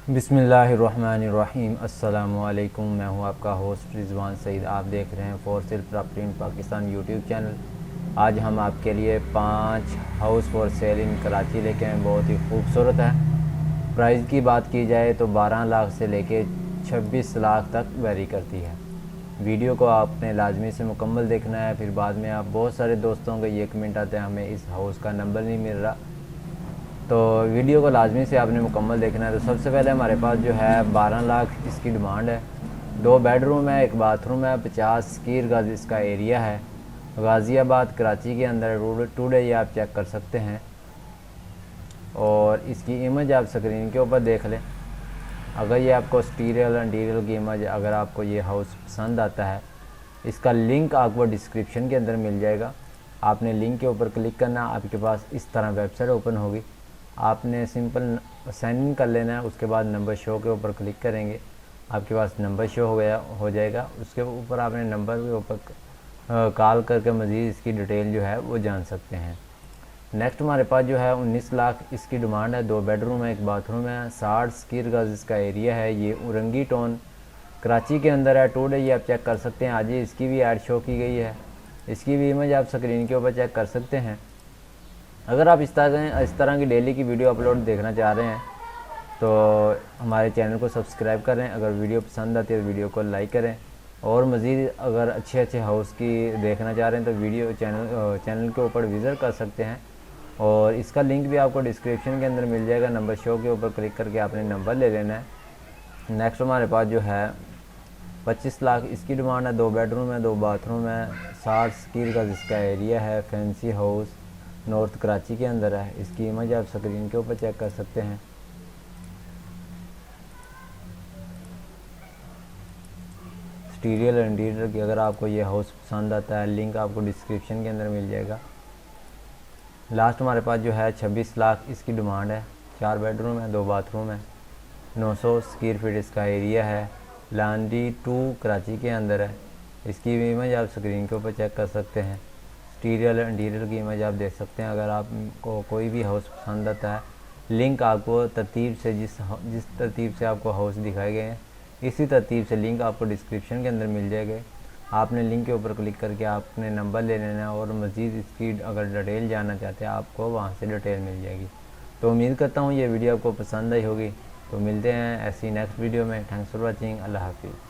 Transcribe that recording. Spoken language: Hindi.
बिस्मिल्लाहिर्रहमानिर्रहीम। अस्सलामुअलैकुम। मैं हूं आपका होस्ट रिजवान सईद। आप देख रहे हैं for sale property in Pakistan YouTube channel. आज हम आपके लिए 5 हाउस फॉर सेल इन कराची लेके आए। बहुत ही खूबसूरत है। प्राइस की बात की जाए तो 12 लाख से लेके 26 लाख तक वेरी करती है। वीडियो को आपने लाजमी से मुकम्मल देखना है। फिर बाद में आप बहुत सारे दोस्तों के ये कमेंट आते हैं हमें इस हाउस का नंबर नहीं मिल रहा, तो वीडियो को लाजमी से आपने मुकम्मल देखना है। तो सबसे पहले हमारे पास जो है 12 लाख इसकी डिमांड है। 2 बेडरूम है, 1 बाथरूम है, 50 स्क्वायर गज इसका एरिया है। गाज़ियाबाद कराची के अंदर टुडे ये आप चेक कर सकते हैं। और इसकी इमेज आप स्क्रीन के ऊपर देख लें। अगर ये आपको स्टीरियल इंटीरियल की इमेज, अगर आपको ये हाउस पसंद आता है, इसका लिंक आपको डिस्क्रिप्शन के अंदर मिल जाएगा। आपने लिंक के ऊपर क्लिक करना, आपके पास इस तरह वेबसाइट ओपन होगी। आपने सिंपल साइन इन कर लेना है। उसके बाद नंबर शो के ऊपर क्लिक करेंगे, आपके पास नंबर शो हो जाएगा। उसके ऊपर आपने नंबर के ऊपर कॉल करके मज़ीद इसकी डिटेल जो है वो जान सकते हैं। नेक्स्ट हमारे पास जो है 19 लाख इसकी डिमांड है। 2 बेडरूम है, 1 बाथरूम है, 60 स्क्वायर गज इसका एरिया है। ये उरंगी टाउन कराची के अंदर है। टुडे ये आप चेक कर सकते हैं। आज ही इसकी भी ऐड शो की गई है। इसकी भी इमेज आप स्क्रीन के ऊपर चेक कर सकते हैं। अगर आप इस तरह की डेली की वीडियो अपलोड देखना चाह रहे हैं तो हमारे चैनल को सब्सक्राइब करें। अगर वीडियो पसंद आती है तो वीडियो को लाइक करें। और मज़ीद अगर अच्छे हाउस की देखना चाह रहे हैं तो वीडियो चैनल के ऊपर विज़िट कर सकते हैं। और इसका लिंक भी आपको डिस्क्रिप्शन के अंदर मिल जाएगा। नंबर शो के ऊपर क्लिक करके आपने नंबर ले लेना है। नेक्स्ट हमारे पास जो है 25 लाख इसकी डिमांड है। 2 बेडरूम है, 2 बाथरूम है, 60 स्क्वायर का इसका एरिया है। फैंसी हाउस नॉर्थ कराची के अंदर है। इसकी इमेज आप स्क्रीन के ऊपर चेक कर सकते हैं। स्टीरियल इंटीरियर की अगर आपको ये हाउस पसंद आता है, लिंक आपको डिस्क्रिप्शन के अंदर मिल जाएगा। लास्ट हमारे पास जो है 26 लाख इसकी डिमांड है। 4 बेडरूम है, 2 बाथरूम है, 900 स्क्वायर फीट इसका एरिया है। लांडी 2 कराची के अंदर है। इसकी भी इमेज आप स्क्रीन के ऊपर चेक कर सकते हैं। स्टीरियल इंटीरियर की इमेज आप देख सकते हैं। अगर आपको कोई भी हाउस पसंद आता है, लिंक आपको तरतीब से जिस तरतीब से आपको हाउस दिखाए गए हैं, इसी तरतीब से लिंक आपको डिस्क्रिप्शन के अंदर मिल जाएगा। आपने लिंक के ऊपर क्लिक करके आपने नंबर ले लेना है और मज़ीद इसकी अगर डिटेल जानना चाहते हैं आपको वहाँ से डिटेल मिल जाएगी। तो उम्मीद करता हूँ ये वीडियो आपको पसंद आई होगी। तो मिलते हैं ऐसी नेक्स्ट वीडियो में। Thanks for watching. अल्लाह हाफिज़।